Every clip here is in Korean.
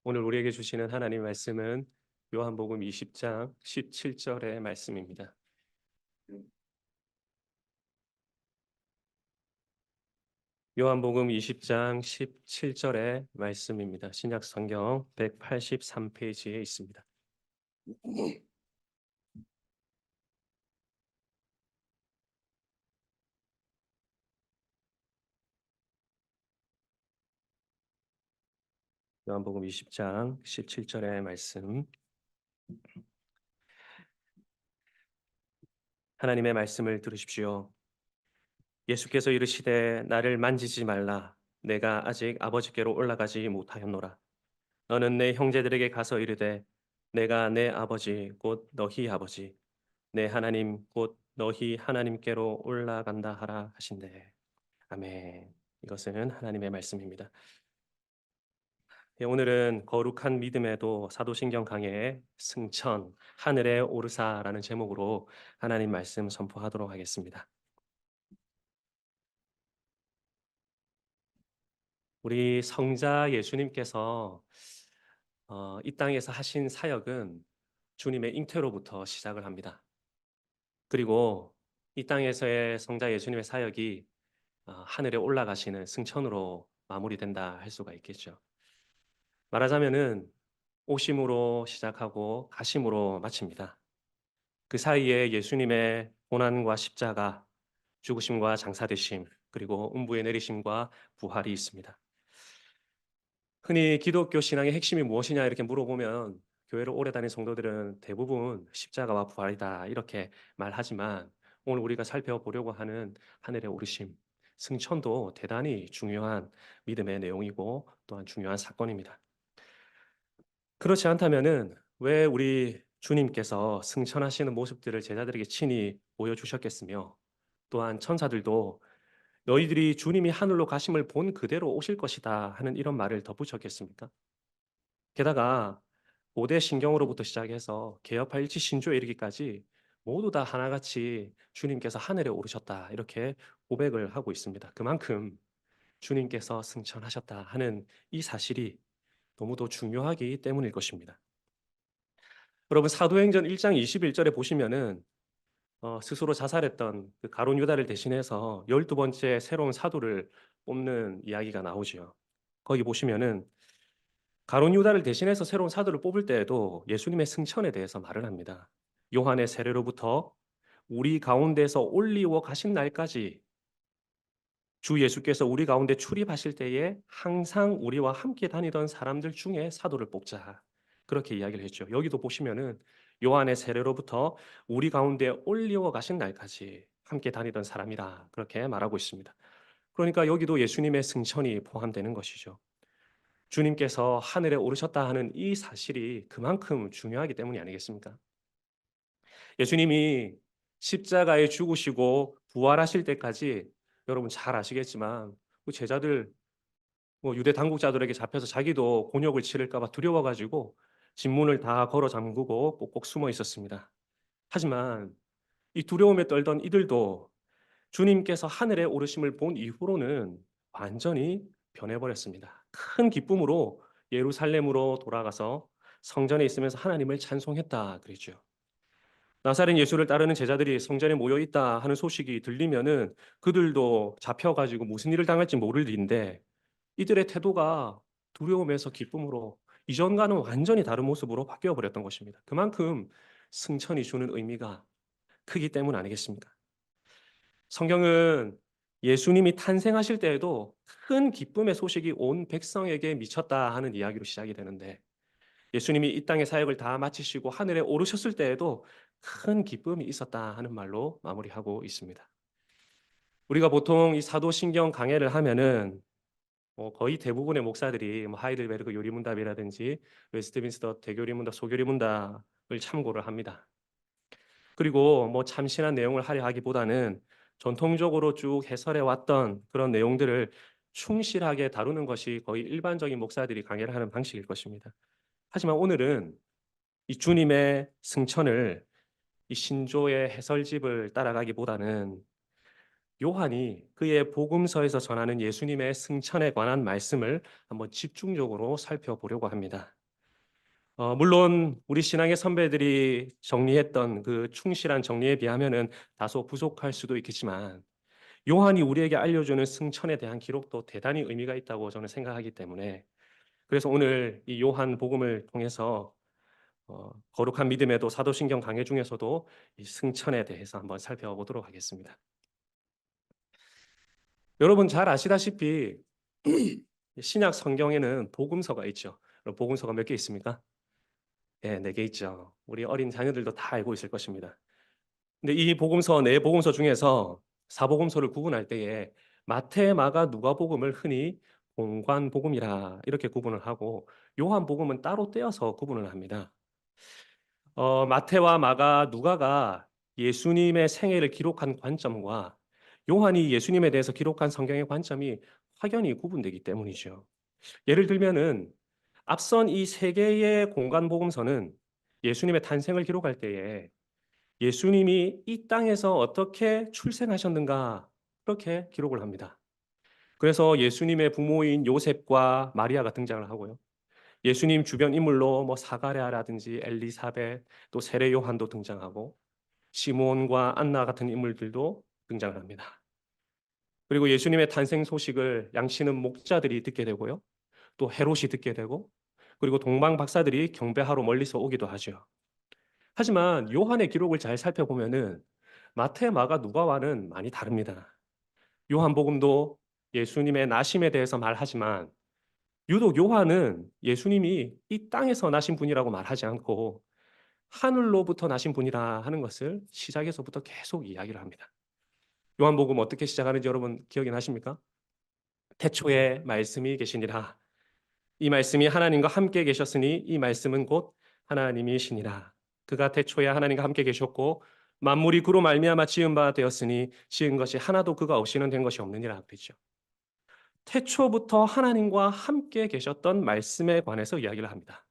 오늘 우리에게 주시는 하나님의 말씀은 요한복음 20장 17절의 말씀입니다. 요한복음 20장 17절의 말씀입니다. 신약 성경 183페이지에 있습니다. 요한복음 20장 17절의 말씀. 하나님의 말씀을 들으십시오. 예수께서 이르시되 나를 만지지 말라. 내가 아직 아버지께로 올라가지 못하였노라. 너는 내 형제들에게 가서 이르되 내가 내 아버지 곧 너희 아버지 내 하나님 곧 너희 하나님께로 올라간다 하라 하신대. 아멘. 이것은 하나님의 말씀입니다. 예, 오늘은 거룩한 믿음에도 사도신경 강해의 승천 하늘에 오르사라는 제목으로 하나님 말씀 선포하도록 하겠습니다. 우리 성자 예수님께서 이 땅에서 하신 사역은 주님의 잉태로부터 시작을 합니다. 그리고 이 땅에서의 성자 예수님의 사역이 하늘에 올라가시는 승천으로 마무리된다 할 수가 있겠죠. 말하자면은 오심으로 시작하고 가심으로 마칩니다. 그 사이에 예수님의 고난과 십자가, 죽으심과 장사되심, 그리고 음부의 내리심과 부활이 있습니다. 흔히 기독교 신앙의 핵심이 무엇이냐 이렇게 물어보면 교회를 오래 다닌 성도들은 대부분 십자가와 부활이다 이렇게 말하지만 오늘 우리가 살펴보려고 하는 하늘의 오르심, 승천도 대단히 중요한 믿음의 내용이고 또한 중요한 사건입니다. 그렇지 않다면은 왜 우리 주님께서 승천하시는 모습들을 제자들에게 친히 보여주셨겠으며 또한 천사들도 너희들이 주님이 하늘로 가심을 본 그대로 오실 것이다 하는 이런 말을 덧붙였겠습니까? 게다가 고대 신경으로부터 시작해서 개혁파 일치 신조에 이르기까지 모두 다 하나같이 주님께서 하늘에 오르셨다 이렇게 고백을 하고 있습니다. 그만큼 주님께서 승천하셨다 하는 이 사실이 너무도 중요하기 때문일 것입니다. 여러분 사도행전 1장 21절에 보시면은 스스로 자살했던 그 가룟 유다를 대신해서 12번째 새로운 사도를 뽑는 이야기가 나오지요. 거기 보시면은 가룟 유다를 대신해서 새로운 사도를 뽑을 때에도 예수님의 승천에 대해서 말을 합니다. 요한의 세례로부터 우리 가운데서 올리워 가신 날까지 주 예수께서 우리 가운데 출입하실 때에 항상 우리와 함께 다니던 사람들 중에 사도를 뽑자. 그렇게 이야기를 했죠. 여기도 보시면은 요한의 세례로부터 우리 가운데 올리워 가신 날까지 함께 다니던 사람이라 그렇게 말하고 있습니다. 그러니까 여기도 예수님의 승천이 포함되는 것이죠. 주님께서 하늘에 오르셨다 하는 이 사실이 그만큼 중요하기 때문이 아니겠습니까? 예수님이 십자가에 죽으시고 부활하실 때까지 여러분 잘 아시겠지만 그 제자들 유대 당국자들에게 잡혀서 자기도 곤욕을 치를까 봐 두려워 가지고 진문을 다 걸어 잠그고 꼭꼭 숨어 있었습니다. 하지만 이 두려움에 떨던 이들도 주님께서 하늘에 오르심을 본 이후로는 완전히 변해버렸습니다. 큰 기쁨으로 예루살렘으로 돌아가서 성전에 있으면서 하나님을 찬송했다 그랬죠. 나사렛 예수를 따르는 제자들이 성전에 모여 있다 하는 소식이 들리면은 그들도 잡혀가지고 무슨 일을 당할지 모를 일인데 이들의 태도가 두려움에서 기쁨으로 이전과는 완전히 다른 모습으로 바뀌어 버렸던 것입니다. 그만큼 승천이 주는 의미가 크기 때문 아니겠습니까? 성경은 예수님이 탄생하실 때에도 큰 기쁨의 소식이 온 백성에게 미쳤다 하는 이야기로 시작이 되는데 예수님이 이 땅의 사역을 다 마치시고 하늘에 오르셨을 때에도 큰 기쁨이 있었다 하는 말로 마무리하고 있습니다. 우리가 보통 이 사도신경 강해를 하면은 거의 대부분의 목사들이 하이델베르그 요리문답이라든지 웨스트민스터 대교리문답 소교리문답을 참고를 합니다. 그리고 참신한 내용을 하려 하기보다는 전통적으로 쭉 해설해 왔던 그런 내용들을 충실하게 다루는 것이 거의 일반적인 목사들이 강해를 하는 방식일 것입니다. 하지만 오늘은 이 주님의 승천을 이 신조의 해설집을 따라가기보다는 요한이 그의 복음서에서 전하는 예수님의 승천에 관한 말씀을 한번 집중적으로 살펴보려고 합니다. 물론 우리 신앙의 선배들이 정리했던 그 충실한 정리에 비하면은 다소 부족할 수도 있겠지만 요한이 우리에게 알려주는 승천에 대한 기록도 대단히 의미가 있다고 저는 생각하기 때문에 그래서 오늘 이 요한 복음을 통해서 거룩한 믿음에도 사도신경 강해 중에서도 이 승천에 대해서 한번 살펴보도록 하겠습니다. 여러분 잘 아시다시피 신약 성경에는 복음서가 있죠. 복음서가 몇 개 있습니까? 예, 4개 있죠. 우리 어린 자녀들도 다 알고 있을 것입니다. 근데 이 복음서 네 복음서 중에서 사복음서를 구분할 때에 마태, 마가, 누가복음을 흔히 본관복음이라 이렇게 구분을 하고 요한복음은 따로 떼어서 구분을 합니다. 마태와 마가, 누가가 예수님의 생애를 기록한 관점과 요한이 예수님에 대해서 기록한 성경의 관점이 확연히 구분되기 때문이죠. 예를 들면은 앞선 이 세 개의 공간 복음서는 예수님의 탄생을 기록할 때에 예수님이 이 땅에서 어떻게 출생하셨는가 그렇게 기록을 합니다. 그래서 예수님의 부모인 요셉과 마리아가 등장을 하고요. 예수님 주변 인물로 뭐 사가랴라든지 엘리사벳 또 세례 요한도 등장하고 시몬과 안나 같은 인물들도 등장을 합니다. 그리고 예수님의 탄생 소식을 양치는 목자들이 듣게 되고요. 또 헤롯이 듣게 되고 그리고 동방 박사들이 경배하러 멀리서 오기도 하죠. 하지만 요한의 기록을 잘 살펴보면은 마태, 마가, 누가와는 많이 다릅니다. 요한복음도 예수님의 나심에 대해서 말하지만 유독 요한은 예수님이 이 땅에서 나신 분이라고 말하지 않고 하늘로부터 나신 분이라 하는 것을 시작에서부터 계속 이야기를 합니다. 요한복음 어떻게 시작하는지 여러분 기억이 나십니까? 태초에 말씀이 계시니라. 이 말씀이 하나님과 함께 계셨으니 이 말씀은 곧 하나님이시니라. 그가 태초에 하나님과 함께 계셨고 만물이 그로 말미암아 지은 바 되었으니 지은 것이 하나도 그가 없이는 된 것이 없느니라 그랬죠. 태초부터 하나님과 함께 계셨던 말씀에 관해서 이야기를 합니다.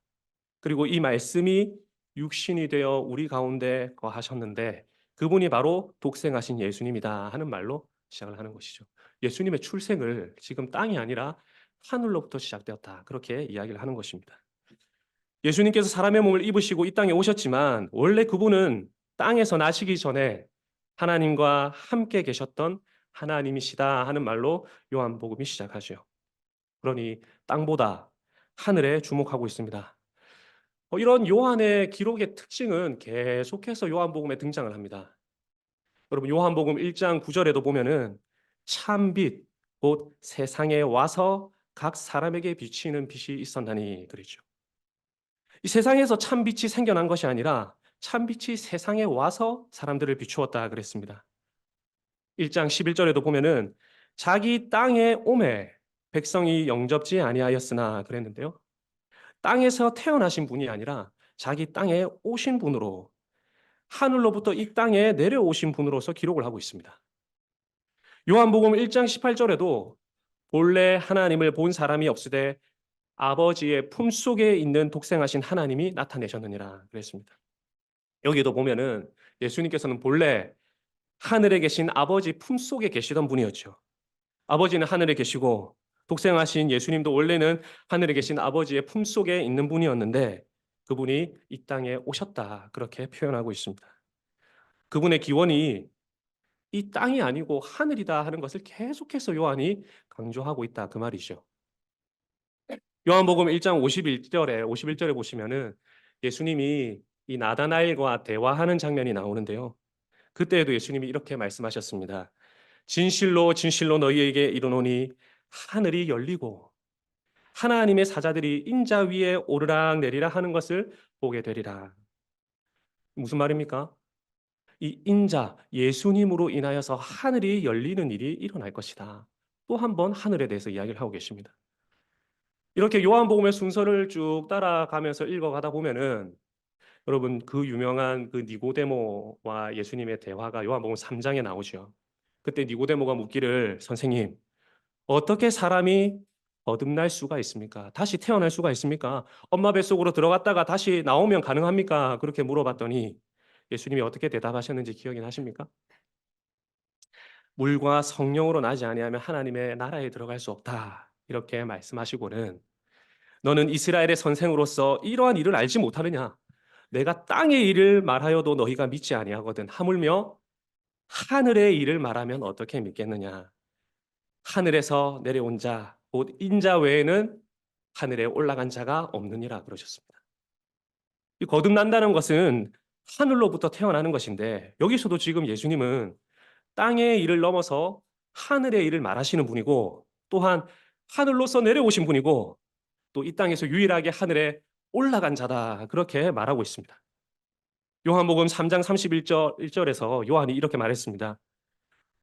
그리고 이 말씀이 육신이 되어 우리 가운데 거하셨는데 그분이 바로 독생하신 예수님이다 하는 말로 시작을 하는 것이죠. 예수님의 출생을 지금 땅이 아니라 하늘로부터 시작되었다. 그렇게 이야기를 하는 것입니다. 예수님께서 사람의 몸을 입으시고 이 땅에 오셨지만 원래 그분은 땅에서 나시기 전에 하나님과 함께 계셨던 하나님이시다 하는 말로 요한복음이 시작하죠. 그러니 땅보다 하늘에 주목하고 있습니다. 이런 요한의 기록의 특징은 계속해서 요한복음에 등장을 합니다. 여러분 요한복음 1장 9절에도 보면은 참빛 곧 세상에 와서 각 사람에게 비치는 빛이 있었나니 그랬죠. 이 세상에서 참빛이 생겨난 것이 아니라 참빛이 세상에 와서 사람들을 비추었다 그랬습니다. 1장 11절에도 보면은 자기 땅에 오매 백성이 영접지 아니하였으나 그랬는데요. 땅에서 태어나신 분이 아니라 자기 땅에 오신 분으로 하늘로부터 이 땅에 내려오신 분으로서 기록을 하고 있습니다. 요한복음 1장 18절에도 본래 하나님을 본 사람이 없으되 아버지의 품속에 있는 독생하신 하나님이 나타내셨느니라 그랬습니다. 여기도 보면은 예수님께서는 본래 하늘에 계신 아버지 품속에 계시던 분이었죠. 아버지는 하늘에 계시고 독생하신 예수님도 원래는 하늘에 계신 아버지의 품속에 있는 분이었는데 그분이 이 땅에 오셨다 그렇게 표현하고 있습니다. 그분의 기원이 이 땅이 아니고 하늘이다 하는 것을 계속해서 요한이 강조하고 있다 그 말이죠. 요한복음 1장 51절에 보시면은 예수님이 이 나다나엘과 대화하는 장면이 나오는데요. 그때에도 예수님이 이렇게 말씀하셨습니다. 진실로 진실로 너희에게 이르노니 하늘이 열리고 하나님의 사자들이 인자 위에 오르락 내리락 하는 것을 보게 되리라. 무슨 말입니까? 이 인자 예수님으로 인하여서 하늘이 열리는 일이 일어날 것이다. 또 한 번 하늘에 대해서 이야기를 하고 계십니다. 이렇게 요한복음의 순서를 쭉 따라가면서 읽어가다 보면은 여러분 그 유명한 그 니고데모와 예수님의 대화가 요한복음 3장에 나오죠. 그때 니고데모가 묻기를 선생님 어떻게 사람이 거듭날 수가 있습니까? 다시 태어날 수가 있습니까? 엄마 뱃속으로 들어갔다가 다시 나오면 가능합니까? 그렇게 물어봤더니 예수님이 어떻게 대답하셨는지 기억이 나십니까? 물과 성령으로 나지 아니하면 하나님의 나라에 들어갈 수 없다. 이렇게 말씀하시고는 너는 이스라엘의 선생으로서 이러한 일을 알지 못하느냐? 내가 땅의 일을 말하여도 너희가 믿지 아니하거든. 하물며 하늘의 일을 말하면 어떻게 믿겠느냐? 하늘에서 내려온 자, 곧 인자 외에는 하늘에 올라간 자가 없느니라 그러셨습니다. 이 거듭난다는 것은 하늘로부터 태어나는 것인데 여기서도 지금 예수님은 땅의 일을 넘어서 하늘의 일을 말하시는 분이고 또한 하늘로서 내려오신 분이고 또 이 땅에서 유일하게 하늘에 올라간 자다 그렇게 말하고 있습니다. 요한복음 3장 31절에서 요한이 이렇게 말했습니다.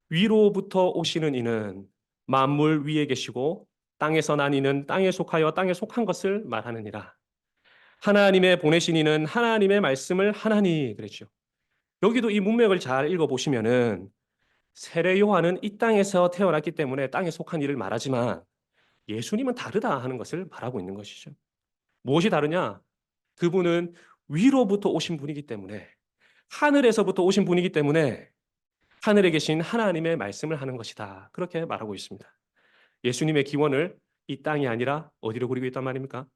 위로부터 오시는 이는 만물 위에 계시고 땅에서 난 이는 땅에 속하여 땅에 속한 것을 말하느니라. 하나님의 보내신 이는 하나님의 말씀을 하나니 그랬죠. 여기도 이 문맥을 잘 읽어보시면은 세례 요한은 이 땅에서 태어났기 때문에 땅에 속한 일을 말하지만 예수님은 다르다 하는 것을 말하고 있는 것이죠. 무엇이 다르냐? 그분은 위로부터 오신 분이기 때문에 하늘에서부터 오신 분이기 때문에 하늘에 계신 하나님의 말씀을 하는 것이다. 그렇게 말하고 있습니다. 예수님의 기원을 이 땅이 아니라 어디로 그리고 있단 말입니까?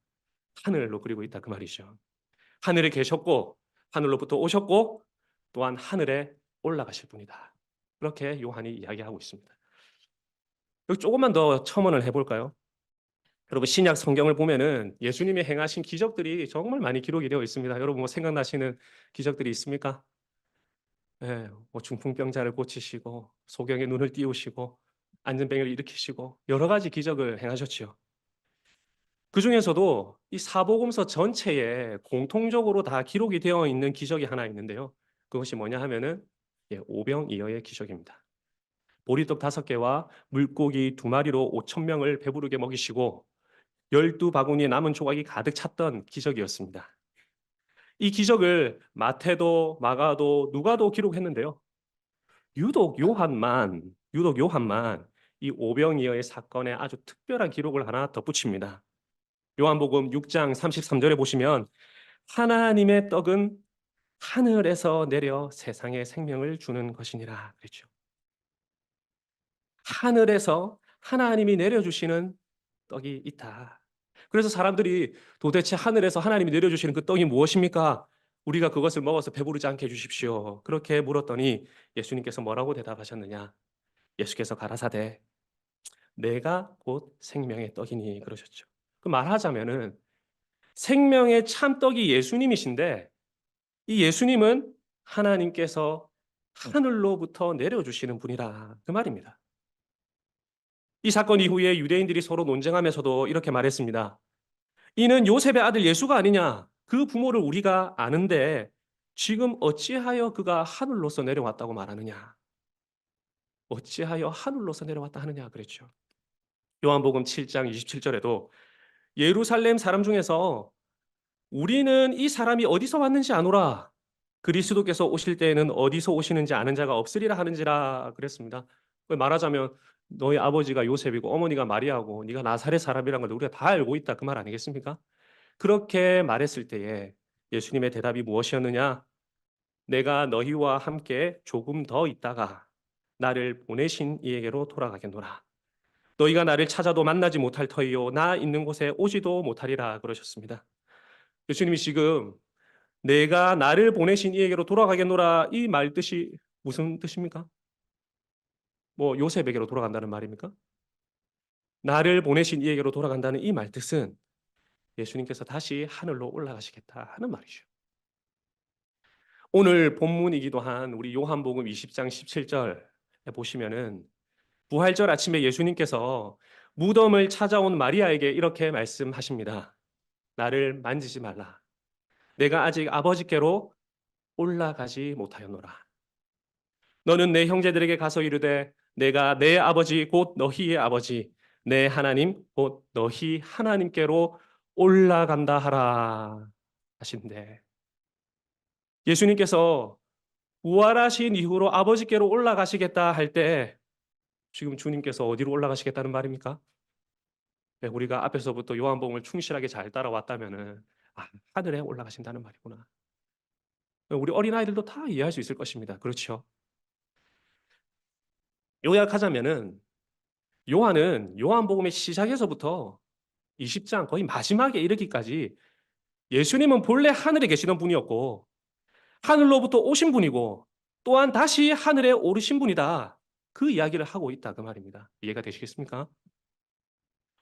하늘로 그리고 있다 그 말이죠. 하늘에 계셨고 하늘로부터 오셨고 또한 하늘에 올라가실 분이다. 그렇게 요한이 이야기하고 있습니다. 여기 조금만 더 첨언을 해볼까요? 여러분 신약 성경을 보면은 예수님이 행하신 기적들이 정말 많이 기록이 되어 있습니다. 여러분 뭐 생각나시는 기적들이 있습니까? 예, 뭐 중풍병자를 고치시고 소경의 눈을 띄우시고 안전병을 일으키시고 여러 가지 기적을 행하셨지요. 그 중에서도 이 사복음서 전체에 공통적으로 다 기록이 되어 있는 기적이 하나 있는데요. 그것이 뭐냐 하면은 오병이어의 기적입니다. 보리떡 5개와 물고기 2마리로 5천 명을 배부르게 먹이시고 12바구니에 남은 조각이 가득 찼던 기적이었습니다. 이 기적을 마태도 마가도 누가도 기록했는데요. 유독 요한만 이 오병이어의 사건에 아주 특별한 기록을 하나 덧붙입니다. 요한복음 6장 33절에 보시면 하나님의 떡은 하늘에서 내려 세상에 생명을 주는 것이니라 그랬죠. 하늘에서 하나님이 내려주시는 떡이 있다. 그래서 사람들이 도대체 하늘에서 하나님이 내려주시는 그 떡이 무엇입니까? 우리가 그것을 먹어서 배부르지 않게 해주십시오. 그렇게 물었더니 예수님께서 뭐라고 대답하셨느냐? 예수께서 가라사대 내가 곧 생명의 떡이니 그러셨죠. 그 말하자면은 생명의 참떡이 예수님이신데 이 예수님은 하나님께서 하늘로부터 내려주시는 분이라 그 말입니다. 이 사건 이후에 유대인들이 서로 논쟁하면서도 이렇게 말했습니다. 이는 요셉의 아들 예수가 아니냐? 그 부모를 우리가 아는데 지금 어찌하여 그가 하늘로서 내려왔다고 말하느냐? 어찌하여 하늘로서 내려왔다 하느냐 그랬죠. 요한복음 7장 27절에도 예루살렘 사람 중에서 우리는 이 사람이 어디서 왔는지 아노라. 그리스도께서 오실 때에는 어디서 오시는지 아는 자가 없으리라 하는지라 그랬습니다. 말하자면 너희 아버지가 요셉이고 어머니가 마리아고 네가 나사렛 사람이라는 걸 우리가 다 알고 있다 그 말 아니겠습니까? 그렇게 말했을 때에 예수님의 대답이 무엇이었느냐? 내가 너희와 함께 조금 더 있다가 나를 보내신 이에게로 돌아가겠노라. 너희가 나를 찾아도 만나지 못할 터이요 나 있는 곳에 오지도 못하리라 그러셨습니다. 예수님이 지금 내가 나를 보내신 이에게로 돌아가겠노라 이 말 뜻이 무슨 뜻입니까? 뭐 요셉에게로 돌아간다는 말입니까? 나를 보내신 이에게로 돌아간다는 이 말 뜻은 예수님께서 다시 하늘로 올라가시겠다 하는 말이죠. 오늘 본문이기도 한 우리 요한복음 20장 17절에 보시면은 부활절 아침에 예수님께서 무덤을 찾아온 마리아에게 이렇게 말씀하십니다. 나를 만지지 말라. 내가 아직 아버지께로 올라가지 못하였노라. 너는 내 형제들에게 가서 이르되 내가 내 아버지 곧 너희의 아버지 내 하나님 곧 너희 하나님께로 올라간다 하라 하신대. 예수님께서 부활하신 이후로 아버지께로 올라가시겠다 할 때 지금 주님께서 어디로 올라가시겠다는 말입니까? 네, 우리가 앞에서부터 요한복음을 충실하게 잘 따라왔다면은 하늘에 올라가신다는 말이구나. 우리 어린아이들도 다 이해할 수 있을 것입니다. 그렇죠? 요약하자면은 요한은 요한복음의 시작에서부터 20장 거의 마지막에 이르기까지 예수님은 본래 하늘에 계시던 분이었고 하늘로부터 오신 분이고 또한 다시 하늘에 오르신 분이다. 그 이야기를 하고 있다 그 말입니다. 이해가 되시겠습니까?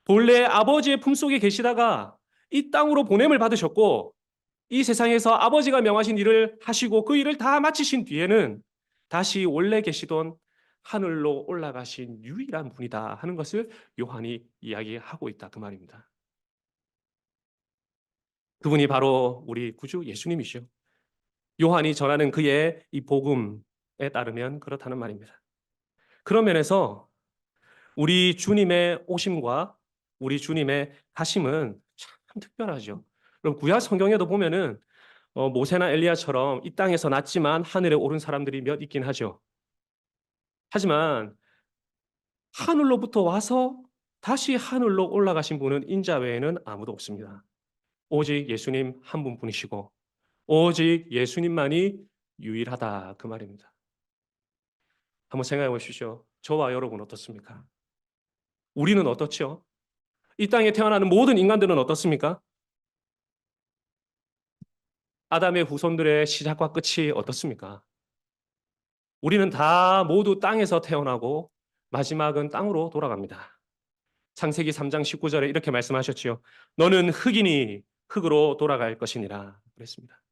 본래 아버지의 품속에 계시다가 이 땅으로 보냄을 받으셨고 이 세상에서 아버지가 명하신 일을 하시고 그 일을 다 마치신 뒤에는 다시 원래 계시던 하늘로 올라가신 유일한 분이다 하는 것을 요한이 이야기하고 있다 그 말입니다. 그분이 바로 우리 구주 예수님이시죠. 요한이 전하는 그의 이 복음에 따르면 그렇다는 말입니다. 그런 면에서 우리 주님의 오심과 우리 주님의 가심은 참 특별하죠. 그럼 구약 성경에도 보면은 모세나 엘리야처럼 이 땅에서 났지만 하늘에 오른 사람들이 몇 있긴 하죠. 하지만 하늘로부터 와서 다시 하늘로 올라가신 분은 인자 외에는 아무도 없습니다. 오직 예수님 한 분뿐이시고 오직 예수님만이 유일하다 그 말입니다. 한번 생각해 보십시오. 저와 여러분 어떻습니까? 우리는 어떻죠? 이 땅에 태어나는 모든 인간들은 어떻습니까? 아담의 후손들의 시작과 끝이 어떻습니까? 우리는 다 모두 땅에서 태어나고 마지막은 땅으로 돌아갑니다. 창세기 3장 19절에 이렇게 말씀하셨지요. 너는 흙이니 흙으로 돌아갈 것이니라 그랬습니다.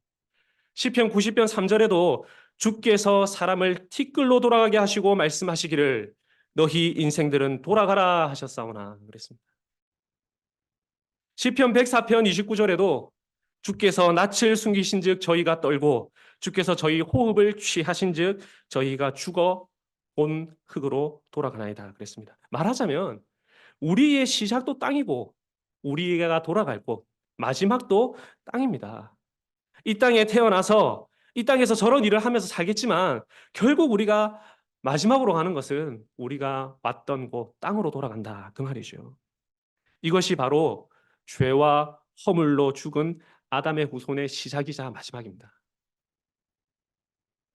시편 90편 3절에도 주께서 사람을 티끌로 돌아가게 하시고 말씀하시기를 너희 인생들은 돌아가라 하셨사오나 그랬습니다. 시편 104편 29절에도 주께서 낯을 숨기신즉 저희가 떨고 주께서 저희 호흡을 취하신즉 저희가 죽어 온 흙으로 돌아가나이다 그랬습니다. 말하자면 우리의 시작도 땅이고 우리가 돌아갈 곳 마지막도 땅입니다. 이 땅에 태어나서 이 땅에서 저런 일을 하면서 살겠지만 결국 우리가 마지막으로 가는 것은 우리가 왔던 곳 땅으로 돌아간다 그 말이죠. 이것이 바로 죄와 허물로 죽은 아담의 후손의 시작이자 마지막입니다.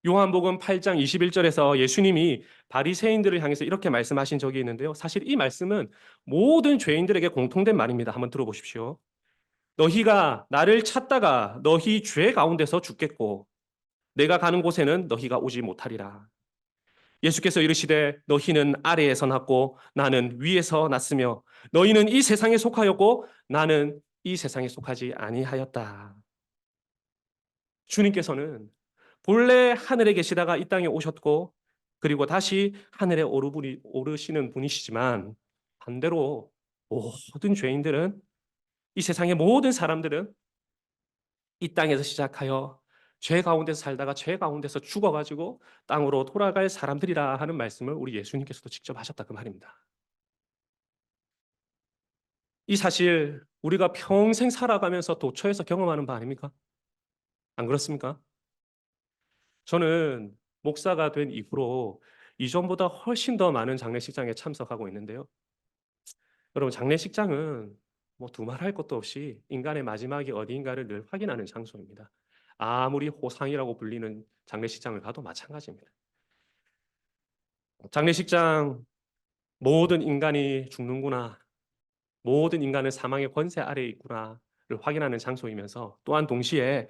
요한복음 8장 21절에서 예수님이 바리새인들을 향해서 이렇게 말씀하신 적이 있는데요. 사실 이 말씀은 모든 죄인들에게 공통된 말입니다. 한번 들어보십시오. 너희가 나를 찾다가 너희 죄 가운데서 죽겠고 내가 가는 곳에는 너희가 오지 못하리라. 예수께서 이르시되 너희는 아래에서 났고 나는 위에서 났으며 너희는 이 세상에 속하였고 나는 이 세상에 속하지 아니하였다. 주님께서는 본래 하늘에 계시다가 이 땅에 오셨고 그리고 다시 하늘에 오르시는 분이시지만 반대로 모든 죄인들은 이 세상의 모든 사람들은 이 땅에서 시작하여 죄 가운데서 살다가 죄 가운데서 죽어가지고 땅으로 돌아갈 사람들이라 하는 말씀을 우리 예수님께서도 직접 하셨다 그 말입니다. 이 사실 우리가 평생 살아가면서 도처에서 경험하는 바 아닙니까? 안 그렇습니까? 저는 목사가 된 이후로 이전보다 훨씬 더 많은 장례식장에 참석하고 있는데요. 여러분 장례식장은 뭐 두말할 것도 없이 인간의 마지막이 어디인가를 늘 확인하는 장소입니다. 아무리 호상이라고 불리는 장례식장을 가도 마찬가지입니다. 장례식장 모든 인간이 죽는구나. 모든 인간은 사망의 권세 아래에 있구나를 확인하는 장소이면서 또한 동시에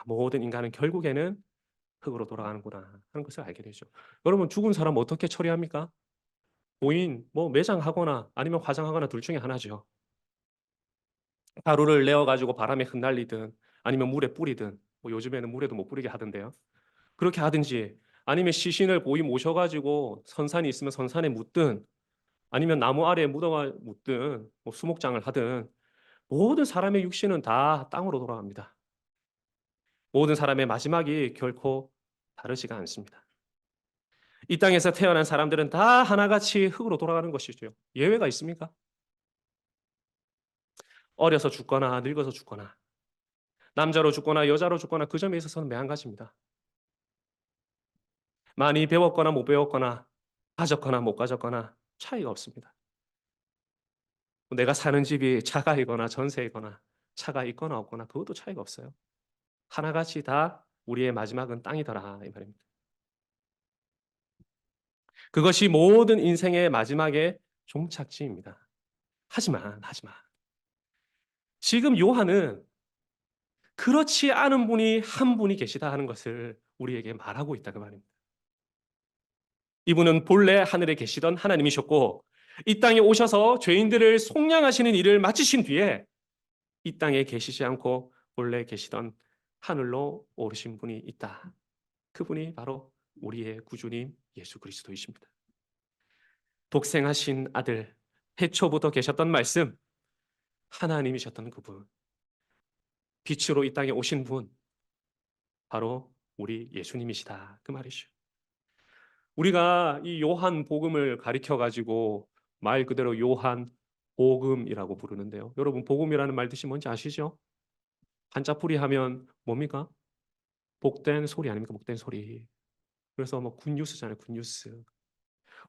모든 인간은 결국에는 흙으로 돌아가는구나 하는 것을 알게 되죠. 여러분 죽은 사람 어떻게 처리합니까? 고인 뭐 매장하거나 아니면 화장하거나 둘 중에 하나죠. 가루를 내어 가지고 바람에 흩날리든 아니면 물에 뿌리든 뭐 요즘에는 물에도 못 뿌리게 하던데요. 그렇게 하든지 아니면 시신을 고이 모셔 가지고 선산이 있으면 선산에 묻든 아니면 나무 아래에 묻어 묻든 뭐 수목장을 하든 모든 사람의 육신은 다 땅으로 돌아갑니다. 모든 사람의 마지막이 결코 다르지가 않습니다. 이 땅에서 태어난 사람들은 다 하나같이 흙으로 돌아가는 것이죠. 예외가 있습니까? 어려서 죽거나 늙어서 죽거나 남자로 죽거나 여자로 죽거나 그 점에 있어서는 매한가지입니다. 많이 배웠거나 못 배웠거나 가졌거나 못 가졌거나 차이가 없습니다. 내가 사는 집이 자가이거나 전세이거나 차가 있거나 없거나 그것도 차이가 없어요. 하나같이 다 우리의 마지막은 땅이더라 이 말입니다. 그것이 모든 인생의 마지막의 종착지입니다. 하지만 지금 요한은 그렇지 않은 분이 한 분이 계시다 하는 것을 우리에게 말하고 있다 그 말입니다. 이분은 본래 하늘에 계시던 하나님이셨고 이 땅에 오셔서 죄인들을 속량하시는 일을 마치신 뒤에 이 땅에 계시지 않고 본래 계시던 하늘로 오르신 분이 있다. 그분이 바로 우리의 구주님 예수 그리스도이십니다. 독생하신 아들, 태초부터 계셨던 말씀, 하나님이셨던 그분, 빛으로 이 땅에 오신 분, 바로 우리 예수님이시다. 그 말이죠. 우리가 이 요한 복음을 가리켜 가지고 말 그대로 요한 복음이라고 부르는데요. 여러분 복음이라는 말 뜻이 뭔지 아시죠? 한자풀이 하면 뭡니까? 복된 소리 아닙니까? 복된 소리. 그래서 뭐 굿뉴스잖아요. 굿뉴스.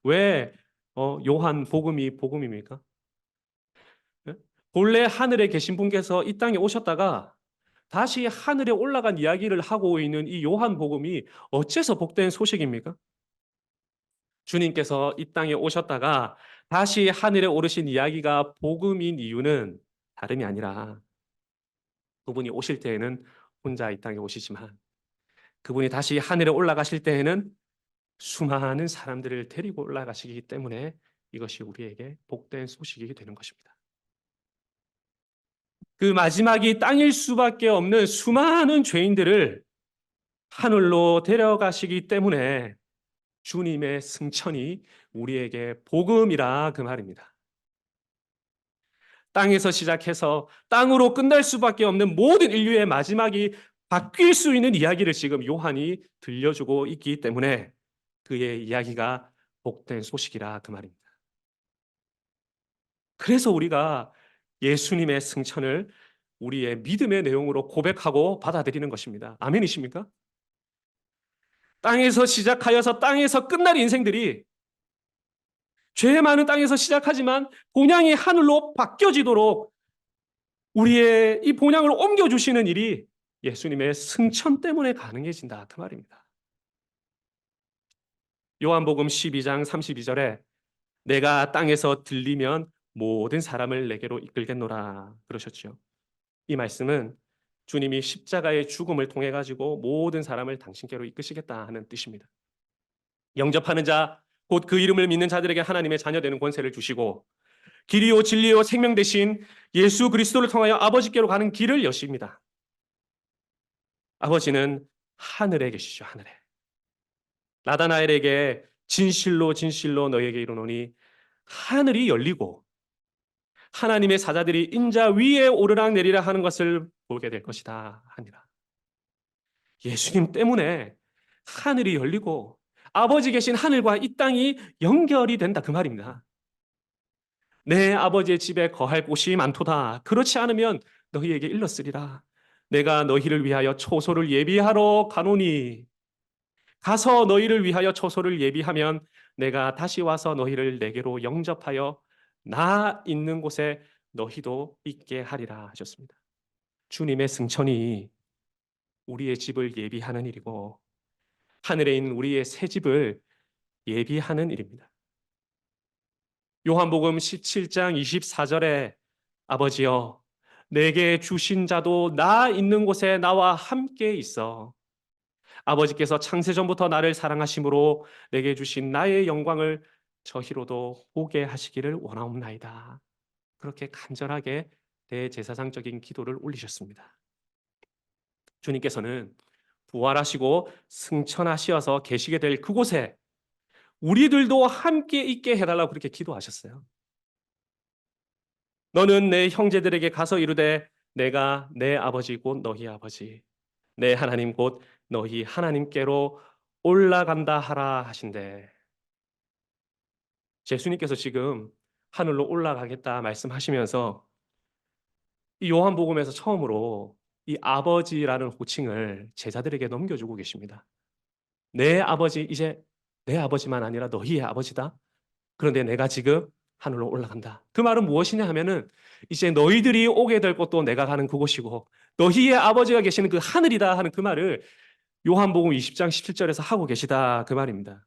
왜 요한 복음이 복음입니까? 예? 본래 하늘에 계신 분께서 이 땅에 오셨다가 다시 하늘에 올라간 이야기를 하고 있는 이 요한 복음이 어째서 복된 소식입니까? 주님께서 이 땅에 오셨다가 다시 하늘에 오르신 이야기가 복음인 이유는 다름이 아니라 그분이 오실 때에는 혼자 이 땅에 오시지만 그분이 다시 하늘에 올라가실 때에는 수많은 사람들을 데리고 올라가시기 때문에 이것이 우리에게 복된 소식이 되는 것입니다. 그 마지막이 땅일 수밖에 없는 수많은 죄인들을 하늘로 데려가시기 때문에 주님의 승천이 우리에게 복음이라 그 말입니다. 땅에서 시작해서 땅으로 끝날 수밖에 없는 모든 인류의 마지막이 바뀔 수 있는 이야기를 지금 요한이 들려주고 있기 때문에 그의 이야기가 복된 소식이라 그 말입니다. 그래서 우리가 예수님의 승천을 우리의 믿음의 내용으로 고백하고 받아들이는 것입니다. 아멘이십니까? 땅에서 시작하여서 땅에서 끝날 인생들이 죄 많은 땅에서 시작하지만 본향이 하늘로 바뀌어지도록 우리의 이 본향을 옮겨주시는 일이 예수님의 승천 때문에 가능해진다 그 말입니다. 요한복음 12장 32절에 내가 땅에서 들리면 모든 사람을 내게로 이끌겠노라 그러셨죠. 이 말씀은 주님이 십자가의 죽음을 통해 가지고 모든 사람을 당신께로 이끄시겠다 하는 뜻입니다. 영접하는 자, 곧 그 이름을 믿는 자들에게 하나님의 자녀 되는 권세를 주시고 길이요 진리요 생명 되신 예수 그리스도를 통하여 아버지께로 가는 길을 여십니다. 아버지는 하늘에 계시죠. 하늘에. 나다나엘에게 진실로 진실로 너에게 이르노니 하늘이 열리고 하나님의 사자들이 인자 위에 오르락 내리락 하는 것을 보게 될 것이다 하니라. 예수님 때문에 하늘이 열리고 아버지 계신 하늘과 이 땅이 연결이 된다 그 말입니다. 내 아버지의 집에 거할 곳이 많도다. 그렇지 않으면 너희에게 일렀으리라. 내가 너희를 위하여 초소를 예비하러 가노니 가서 너희를 위하여 초소를 예비하면 내가 다시 와서 너희를 내게로 영접하여 나 있는 곳에 너희도 있게 하리라 하셨습니다. 주님의 승천이 우리의 집을 예비하는 일이고 하늘에 있는 우리의 새 집을 예비하는 일입니다. 요한복음 17장 24절에 아버지여 내게 주신 자도 나 있는 곳에 나와 함께 있어 아버지께서 창세전부터 나를 사랑하심으로 내게 주신 나의 영광을 저희로도 보게 하시기를 원하옵나이다. 그렇게 간절하게 대제사장적인 기도를 올리셨습니다. 주님께서는 부활하시고 승천하시어서 계시게 될 그곳에 우리들도 함께 있게 해달라고 그렇게 기도하셨어요. 너는 내 형제들에게 가서 이르되 내가 내 아버지 곧 너희 아버지 내 하나님 곧 너희 하나님께로 올라간다 하라 하신대. 예수님께서 지금 하늘로 올라가겠다 말씀하시면서 이 요한복음에서 처음으로 이 아버지라는 호칭을 제자들에게 넘겨주고 계십니다. 내 아버지 이제 내 아버지만 아니라 너희의 아버지다. 그런데 내가 지금 하늘로 올라간다. 그 말은 무엇이냐 하면은 이제 너희들이 오게 될 곳도 내가 가는 그곳이고 너희의 아버지가 계시는 그 하늘이다 하는 그 말을 요한복음 20장 17절에서 하고 계시다 그 말입니다.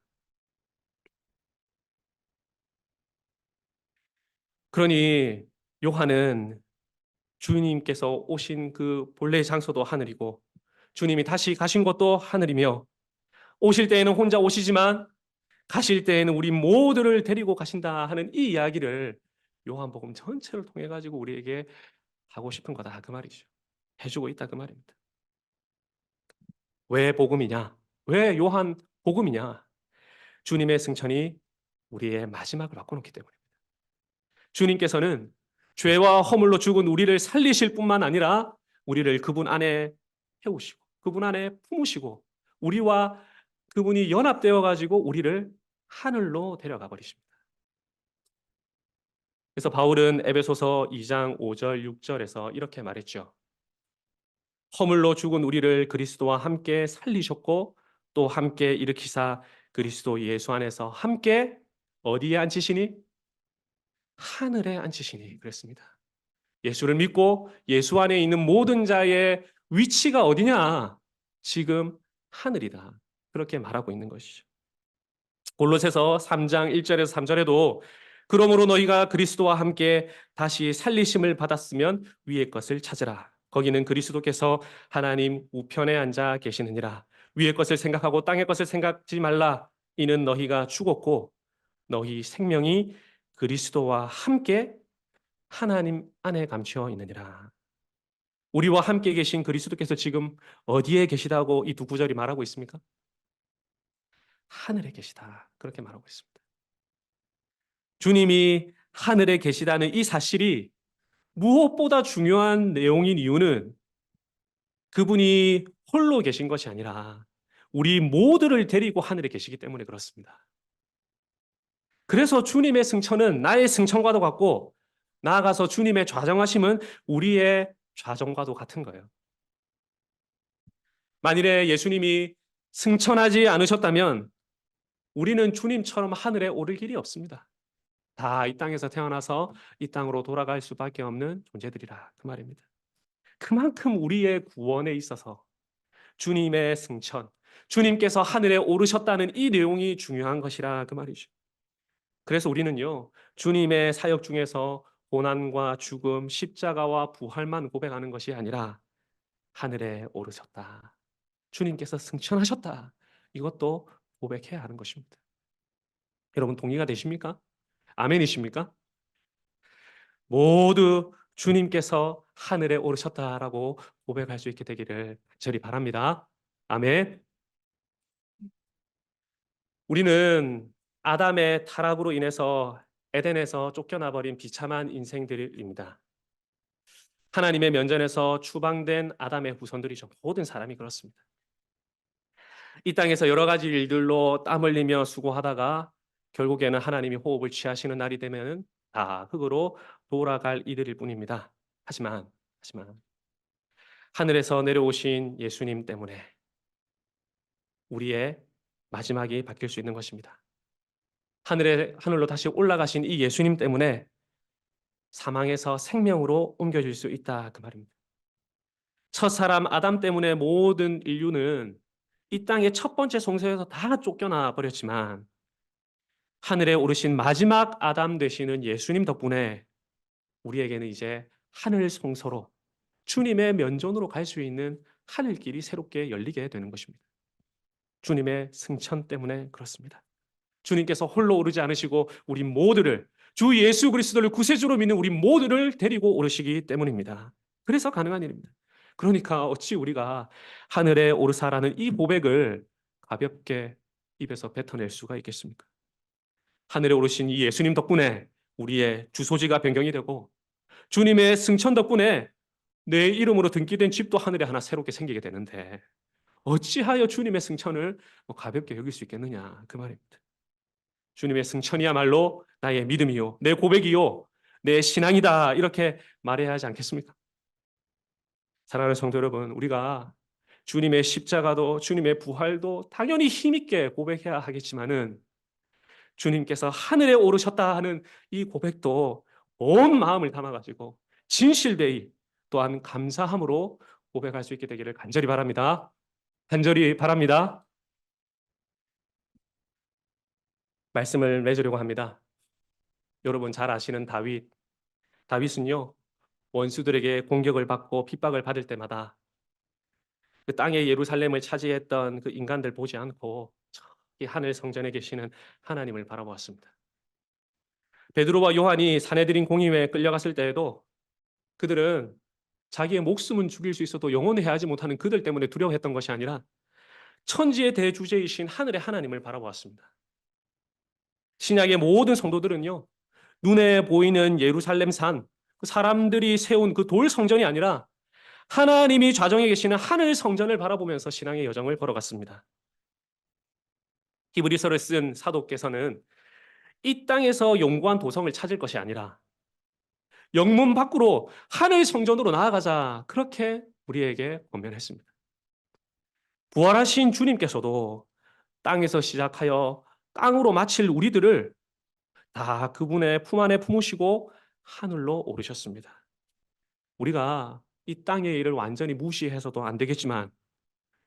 그러니 요한은 주님께서 오신 그 본래 장소도 하늘이고 주님이 다시 가신 것도 하늘이며 오실 때에는 혼자 오시지만 가실 때에는 우리 모두를 데리고 가신다 하는 이 이야기를 요한복음 전체를 통해 가지고 우리에게 하고 싶은 거다 그 말이죠. 해주고 있다 그 말입니다. 왜 복음이냐? 왜 요한 복음이냐? 주님의 승천이 우리의 마지막을 바꿔놓기 때문입니다. 주님께서는 죄와 허물로 죽은 우리를 살리실 뿐만 아니라 우리를 그분 안에 태우시고 그분 안에 품으시고 우리와 그분이 연합되어 가지고 우리를 하늘로 데려가 버리십니다. 그래서 바울은 에베소서 2장 5절 6절에서 이렇게 말했죠. 허물로 죽은 우리를 그리스도와 함께 살리셨고 또 함께 일으키사 그리스도 예수 안에서 함께 어디에 앉히시니? 하늘에 앉히시니 그랬습니다. 예수를 믿고 예수 안에 있는 모든 자의 위치가 어디냐? 지금 하늘이다. 그렇게 말하고 있는 것이죠. 골로새서 3장 1절에서 3절에도 그러므로 너희가 그리스도와 함께 다시 살리심을 받았으면 위의 것을 찾으라. 거기는 그리스도께서 하나님 우편에 앉아 계시느니라. 위의 것을 생각하고 땅의 것을 생각지 말라. 이는 너희가 죽었고 너희 생명이 그리스도와 함께 하나님 안에 감추어 있느니라. 우리와 함께 계신 그리스도께서 지금 어디에 계시다고 이 두 구절이 말하고 있습니까? 하늘에 계시다. 그렇게 말하고 있습니다. 주님이 하늘에 계시다는 이 사실이 무엇보다 중요한 내용인 이유는 그분이 홀로 계신 것이 아니라 우리 모두를 데리고 하늘에 계시기 때문에 그렇습니다. 그래서 주님의 승천은 나의 승천과도 같고 나아가서 주님의 좌정하심은 우리의 좌정과도 같은 거예요. 만일에 예수님이 승천하지 않으셨다면 우리는 주님처럼 하늘에 오를 길이 없습니다. 다 이 땅에서 태어나서 이 땅으로 돌아갈 수밖에 없는 존재들이라 그 말입니다. 그만큼 우리의 구원에 있어서 주님의 승천, 주님께서 하늘에 오르셨다는 이 내용이 중요한 것이라 그 말이죠. 그래서 우리는요, 주님의 사역 중에서 고난과 죽음, 십자가와 부활만 고백하는 것이 아니라 하늘에 오르셨다. 주님께서 승천하셨다. 이것도 고백해야 하는 것입니다. 여러분 동의가 되십니까? 아멘이십니까? 모두 주님께서 하늘에 오르셨다라고 고백할 수 있게 되기를 저리 바랍니다. 아멘. 우리는 아담의 타락으로 인해서 에덴에서 쫓겨나 버린 비참한 인생들입니다. 하나님의 면전에서 추방된 아담의 후손들이죠. 모든 사람이 그렇습니다. 이 땅에서 여러 가지 일들로 땀 흘리며 수고하다가 결국에는 하나님이 호흡을 취하시는 날이 되면 다 흙으로 돌아갈 이들일 뿐입니다. 하지만 하늘에서 내려오신 예수님 때문에 우리의 마지막이 바뀔 수 있는 것입니다. 하늘로 다시 올라가신 이 예수님 때문에 사망에서 생명으로 옮겨질 수 있다 그 말입니다. 첫사람 아담 때문에 모든 인류는 이 땅의 첫 번째 성소에서 다 쫓겨나 버렸지만 하늘에 오르신 마지막 아담 되시는 예수님 덕분에 우리에게는 이제 하늘 성소로 주님의 면전으로 갈 수 있는 하늘길이 새롭게 열리게 되는 것입니다. 주님의 승천 때문에 그렇습니다. 주님께서 홀로 오르지 않으시고 우리 모두를 주 예수 그리스도를 구세주로 믿는 우리 모두를 데리고 오르시기 때문입니다. 그래서 가능한 일입니다. 그러니까 어찌 우리가 하늘에 오르사라는 이 고백을 가볍게 입에서 뱉어낼 수가 있겠습니까? 하늘에 오르신 이 예수님 덕분에 우리의 주소지가 변경이 되고 주님의 승천 덕분에 내 이름으로 등기된 집도 하늘에 하나 새롭게 생기게 되는데 어찌하여 주님의 승천을 가볍게 여길 수 있겠느냐 그 말입니다. 주님의 승천이야말로 나의 믿음이요 내 고백이요 내 신앙이다 이렇게 말해야 하지 않겠습니까? 사랑하는 성도 여러분, 우리가 주님의 십자가도 주님의 부활도 당연히 힘있게 고백해야 하겠지만은 주님께서 하늘에 오르셨다 하는 이 고백도 온 마음을 담아가지고 진실되이 또한 감사함으로 고백할 수 있게 되기를 간절히 바랍니다. 간절히 바랍니다. 말씀을 맺으려고 합니다. 여러분 잘 아시는 다윗, 다윗은요, 원수들에게 공격을 받고 핍박을 받을 때마다 그 땅의 예루살렘을 차지했던 그 인간들 보지 않고 저기 하늘 성전에 계시는 하나님을 바라보았습니다. 베드로와 요한이 사내들인 공의회에 끌려갔을 때에도 그들은 자기의 목숨은 죽일 수 있어도 영원히 해하지 못하는 그들 때문에 두려워했던 것이 아니라 천지의 대주제이신 하늘의 하나님을 바라보았습니다. 신약의 모든 성도들은요, 눈에 보이는 예루살렘 산, 그 사람들이 세운 그 돌 성전이 아니라 하나님이 좌정에 계시는 하늘 성전을 바라보면서 신앙의 여정을 걸어갔습니다. 히브리서를 쓴 사도께서는 이 땅에서 용고한 도성을 찾을 것이 아니라 영문 밖으로 하늘 성전으로 나아가자, 그렇게 우리에게 권면했습니다. 부활하신 주님께서도 땅에서 시작하여 땅으로 마칠 우리들을 다 그분의 품 안에 품으시고 하늘로 오르셨습니다. 우리가 이 땅의 일을 완전히 무시해서도 안 되겠지만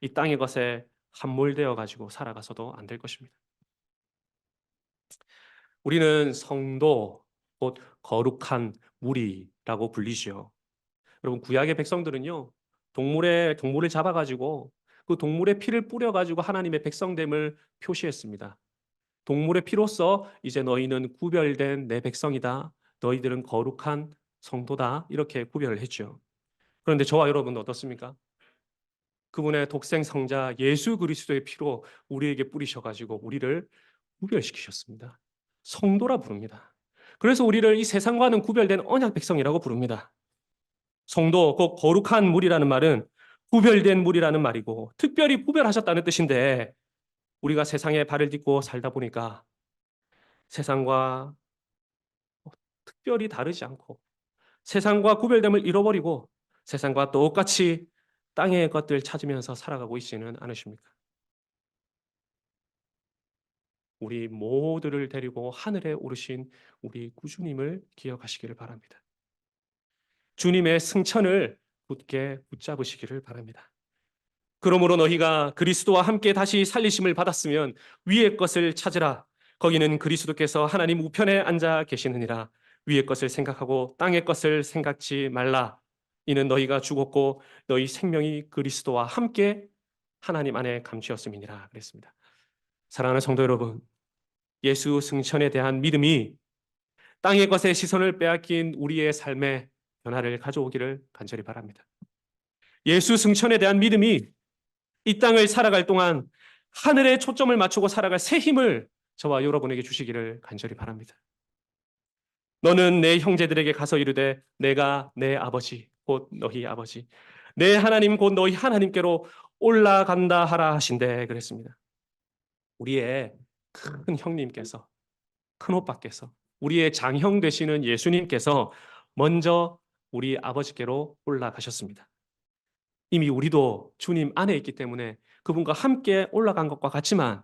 이 땅의 것에 함몰되어 가지고 살아가서도 안 될 것입니다. 우리는 성도, 곧 거룩한 무리라고 불리지요. 여러분, 구약의 백성들은요, 동물을 잡아가지고 그 동물의 피를 뿌려가지고 하나님의 백성됨을 표시했습니다. 동물의 피로써 이제 너희는 구별된 내 백성이다, 너희들은 거룩한 성도다, 이렇게 구별을 했죠. 그런데 저와 여러분은 어떻습니까? 그분의 독생 성자 예수 그리스도의 피로 우리에게 뿌리셔가지고 우리를 구별시키셨습니다. 성도라 부릅니다. 그래서 우리를 이 세상과는 구별된 언약 백성이라고 부릅니다. 성도, 곧 거룩한 무리라는 말은 구별된 무리라는 말이고 특별히 구별하셨다는 뜻인데, 우리가 세상에 발을 딛고 살다 보니까 세상과 특별히 다르지 않고 세상과 구별됨을 잃어버리고 세상과 똑같이 땅의 것들 찾으면서 살아가고 있지는 않으십니까? 우리 모두를 데리고 하늘에 오르신 우리 구주님을 기억하시기를 바랍니다. 주님의 승천을 굳게 붙잡으시기를 바랍니다. 그러므로 너희가 그리스도와 함께 다시 살리심을 받았으면 위의 것을 찾으라. 거기는 그리스도께서 하나님 우편에 앉아 계시느니라. 위의 것을 생각하고 땅의 것을 생각지 말라. 이는 너희가 죽었고 너희 생명이 그리스도와 함께 하나님 안에 감추었음이니라 그랬습니다. 사랑하는 성도 여러분, 예수 승천에 대한 믿음이 땅의 것에 시선을 빼앗긴 우리의 삶에 변화를 가져오기를 간절히 바랍니다. 예수 승천에 대한 믿음이 이 땅을 살아갈 동안 하늘에 초점을 맞추고 살아갈 새 힘을 저와 여러분에게 주시기를 간절히 바랍니다. 너는 내 형제들에게 가서 이르되 내가 내 아버지 곧 너희 아버지 내 하나님 곧 너희 하나님께로 올라간다 하라 하신대 그랬습니다. 우리의 큰 형님께서, 큰 오빠께서, 우리의 장형 되시는 예수님께서 먼저 우리 아버지께로 올라가셨습니다. 이미 우리도 주님 안에 있기 때문에 그분과 함께 올라간 것과 같지만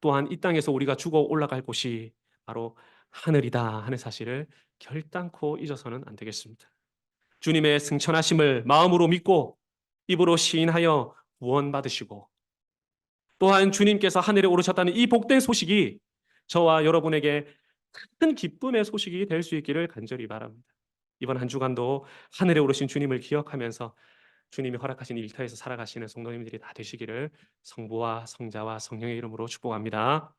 또한 이 땅에서 우리가 죽어 올라갈 곳이 바로 하늘이다 하는 사실을 결단코 잊어서는 안 되겠습니다. 주님의 승천하심을 마음으로 믿고 입으로 시인하여 구원받으시고 또한 주님께서 하늘에 오르셨다는 이 복된 소식이 저와 여러분에게 큰 기쁨의 소식이 될 수 있기를 간절히 바랍니다. 이번 한 주간도 하늘에 오르신 주님을 기억하면서 주님이 허락하신 일터에서 살아가시는 성도님들이 다 되시기를 성부와 성자와 성령의 이름으로 축복합니다.